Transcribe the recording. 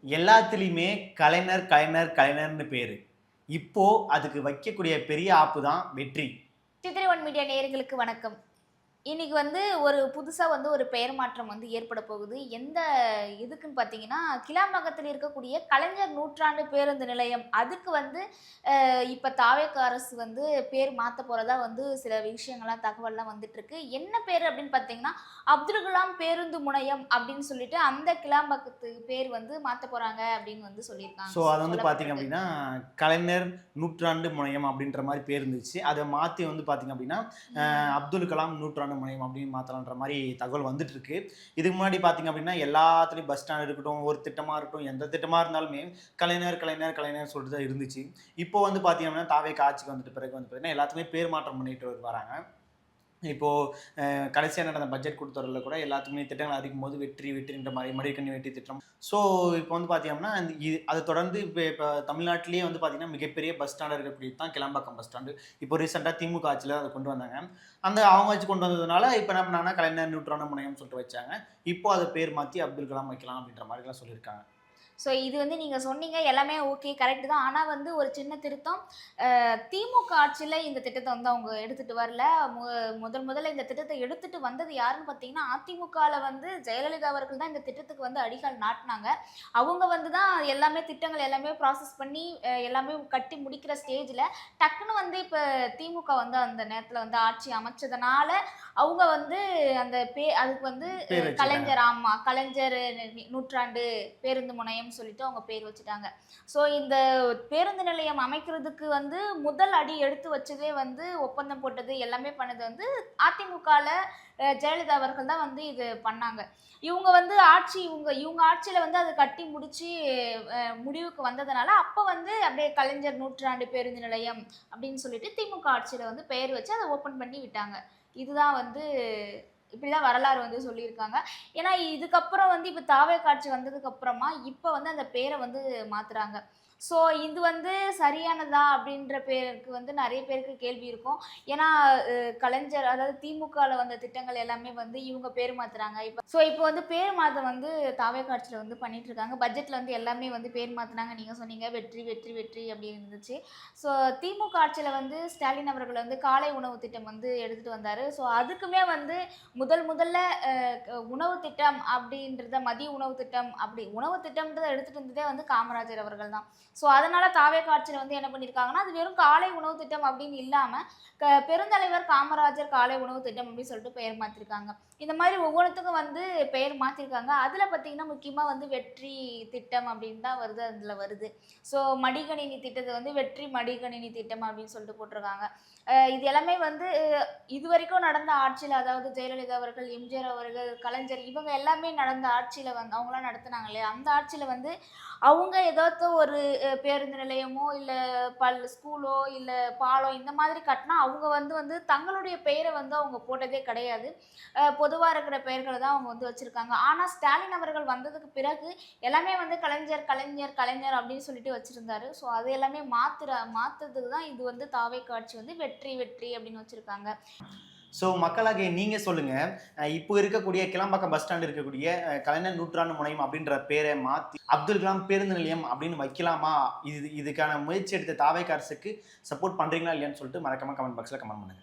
எல்லாத்துலேயுமே கலைஞர் கலைஞர் கலைஞர்னு பேரு. இப்போ அதுக்கு வைக்கக்கூடிய பெரிய ஆப்பு தான் வெற்றி. சித்திரை ஒன் மீடியா நேயர்களுக்கு வணக்கம். இன்னைக்கு ஒரு புதுசா ஒரு பெயர் மாற்றம் ஏற்பட போகுது. எந்த இதுக்குன்னு பார்த்தீங்கன்னா, கிளாம்பாக்கத்தில் இருக்கக்கூடிய கலைஞர் நூற்றாண்டு பேருந்து நிலையம். அதுக்கு இப்ப தாவேக அரசு பேர் மாத்த போறதா சில விஷயங்கள்லாம் தகவல்லாம் வந்துட்டுருக்கு. என்ன பேரு அப்படின்னு பார்த்தீங்கன்னா, அப்துல் கலாம் பேருந்து முனையம் அப்படின்னு சொல்லிட்டு அந்த கிளாம்பாக்கத்துக்கு பேர் மாத்த போறாங்க அப்படின்னு சொல்லியிருக்காங்க. ஸோ அது பார்த்தீங்க சொல்லப்பட்டிருக்கு. அப்படின்னா, கலைஞர் நூற்றாண்டு முனையம் அப்படின்ற மாரி பேர் இருந்துச்சு. அத மாத்தி பார்த்தீங்க அப்படின்னா, ம். அப்துல் கலாம் நூற்றாண்டு முனையம் அப்படின்னு மாத்தலான்ற மாரி தகவல் வந்துட்டுருக்கு. இதுக்கு முன்னாடி பார்த்தீங்க அப்படின்னா, எல்லாத்துலயும் பஸ் ஸ்டாண்ட் இருக்கட்டும், ஒரு திட்டமா இருக்கட்டும், எந்த திட்டமா இருந்தாலுமே கலைஞர், கலைஞர், கலைஞர் சொல்லிட்டு தான் இருந்துச்சு. இப்போ பார்த்தீங்க அப்படின்னா, தாவேகா ஆட்சிக்கு வந்துட்ட பிறகு பார்த்தீங்கன்னா, எல்லாத்துக்குமே பேர் மாற்றம் பண்ணிட்டு வராங்க. இப்போ கடைசியா நடந்த பட்ஜெட் கூட்டத்தொடர்ல கூட எல்லாத்துக்குமே திட்டங்கள் அறிவிக்கும்போது வெற்றி வெற்றின்ற மாரி மடிக்கணினி வெற்றி திட்டம். ஸோ இப்போ பார்த்தீங்கன்னா, அத தொடர்ந்து இப்ப தமிழ்நாட்டிலேயே பார்த்தீங்கன்னா, மிகப்பெரிய பஸ் ஸ்டாண்டா இருக்கக்கூடியது தான் கிளம்பாக்கம் பஸ் ஸ்டாண்டு. இப்போ ரீசென்ட்டா திமுக ஆட்சியில அத கொண்டு வந்தாங்க. அவங்க ஆட்சி கொண்டு வந்ததுனால இப்ப என்ன பண்ணாங்கன்னா, கலைஞர் நூற்றாண்டு முனையம்னு சொல்லிட்டு வச்சாங்க. இப்போ அத பேர் மாத்தி அப்துல் கலாம் வைக்கலாம் அப்படின்ற மாரிலாம் சொல்லியிருக்காங்க. ஸோ இது நீங்க சொன்னீங்க எல்லாமே ஓகே கரெக்ட் தான். ஆனா ஒரு சின்ன திருத்தம். திமுக ஆட்சியில இந்த திட்டத்த அவங்க எடுத்துட்டு வரல. மு முதல்ல இந்த திட்டத்த எடுத்துட்டு வந்தது யாருன்னு பார்த்தீங்கன்னா, அதிமுகல ஜெயலலிதா அவர்கள் தான் இந்த திட்டத்துக்கு அடிகால் நாட்டுனாங்க. அவங்க தான் எல்லாமே திட்டங்கள் எல்லாமே ப்ராசஸ் பண்ணி எல்லாமே கட்டி முடிக்கிற ஸ்டேஜ்ல டக்குன்னு இப்ப திமுக அந்த நேரத்துல ஆட்சி அமைச்சதுனால, அவங்க அந்த அதுக்கு பேர் வச்சுட்டாங்க. கலைஞர் ஆமா. கலைஞர் நூற்றாண்டு பேருந்து முனையம் சொல்லிட்டு அவங்க பேர் வச்சுட்டாங்க. ஸோ இந்த பேருந்து நிலையம் அமைக்கிறதுக்கு முதல் அடி எடுத்து வச்சதே ஒப்பந்தம் போட்டது எல்லாமே பண்ணது அதிமுகல ஜெயலலிதா அவர்கள் தான் இது பண்ணாங்க. இவங்க இவங்க ஆட்சியில அத கட்டி முடிச்சு முடிவுக்கு வந்ததுனால, அப்ப அப்படியே கலைஞர் நூற்றாண்டு பேருந்து நிலையம் அப்படின்னு சொல்லிட்டு திமுக ஆட்சியில பெயர் வச்சு அத ஓப்பன் பண்ணி விட்டாங்க. இதுதான் இப்படிதான் வரலாறு சொல்லியிருக்காங்க. ஏன்னா, இதுக்கப்புறம் இப்ப தாவேக்கா ஆட்சி வந்ததுக்கு அப்புறமா, இப்ப அந்த பேர மாத்துறாங்க. ஸோ இது சரியானதா அப்படின்ற பேருக்கு நெறைய பேருக்கு கேள்வி இருக்கும். ஏன்னா, கலைஞர் அதாவது திமுகல வந்த திட்டங்கள் எல்லாமே இவங்க பேர் மாத்துறாங்க. இப்ப பேர் மாத்த தாவேக்கா ஆட்சியில பண்ணிட்டு இருக்காங்க. பட்ஜெட்ல எல்லாமே பேர் மாத்துனாங்க. நீங்க சொன்னீங்க வெற்றி, வெற்றி, வெற்றி அப்படின்னு இருந்துச்சு. ஸோ திமுக ஆட்சியில ஸ்டாலின் அவர்கள் காலை உணவு திட்டம் எடுத்துட்டு வந்தாரு. ஸோ அதுக்குமே முதல்ல உணவு திட்டம் அப்படின்றத மதிய உணவு திட்டம் அப்படி உணவு திட்டம்ன்றத எடுத்துட்டு வந்ததே காமராஜர் அவர்கள் தான். ஸோ அதனால தாவேக்கா ஆட்சியில என்ன பண்ணியிருக்காங்கன்னா, அது வெறும் காலை உணவு திட்டம் அப்படின்னு இல்லாம, பெருந்தலைவர் காமராஜர் காலை உணவு திட்டம் அப்படின்னு சொல்லிட்டு பெயர் மாத்திருக்காங்க. இந்த மாதிரி ஒவ்வொன்னுத்துக்கும் பெயர் மாத்திருக்காங்க. அதுல பார்த்தீங்கன்னா, முக்கியமா வெற்றி திட்டம் அப்படின்னு தான் அதுல வருது. ஸோ மடிக்கணினி திட்டத்த வெற்றி மடிக்கணினி திட்டம் அப்படின்னு சொல்லிட்டு போட்டிருக்காங்க. இது எல்லாமே இதுவரைக்கும் நடந்த ஆட்சியில அதாவது ஜெயலலிதா அவர்கள், எம்ஜிஆர் அவர்கள், கலைஞர் இவங்க எல்லாமே நடந்த ஆட்சியில அவங்கலாம் நடத்துனாங்க இல்லையா? அந்த ஆட்சியில அவங்க ஏதாச்சும் ஒரு பேருந்து நிலையமோ, இல்ல ஸ்கூலோ, இல்ல பாலம் இந்த மாதிரி கட்டினா அவங்க தங்களுடைய பெயரை அவங்க போட்டதே கிடையாது. பொதுவா இருக்கிற பெயர்கள தான் அவங்க வச்சிருக்காங்க. ஆனா ஸ்டாலின் அவர்கள் வந்ததுக்கு பிறகு எல்லாமே கலைஞர், கலைஞர், கலைஞர் அப்படின்னு சொல்லிட்டு வச்சிருந்தாரு. ஸோ அது எல்லாமே மாத்துறதுக்கு தான் இது தாவேக்கா ஆட்சி வெற்றி, வெற்றி அப்படின்னு வச்சிருக்காங்க. ஸோ மக்களாகிய நீங்க சொல்லுங்க. இப்போ இருக்கக்கூடிய கிளம்பாக்கம் பஸ் ஸ்டாண்ட் இருக்கக்கூடிய கலைஞர் நூற்றாண்டு முனையம் அப்படின்ற பேரை மாத்தி அப்துல் கலாம் பேருந்து நிலையம் அப்படின்னு வைக்கலாமா? இதுக்கான முயற்சி எடுத்த தாவேக்கா அரசுக்கு சப்போர்ட் பண்றீங்களா இல்லையான்னு சொல்லிட்டு மறக்காம கமெண்ட் பாக்ஸ்ல கமெண்ட் பண்ணுங்க.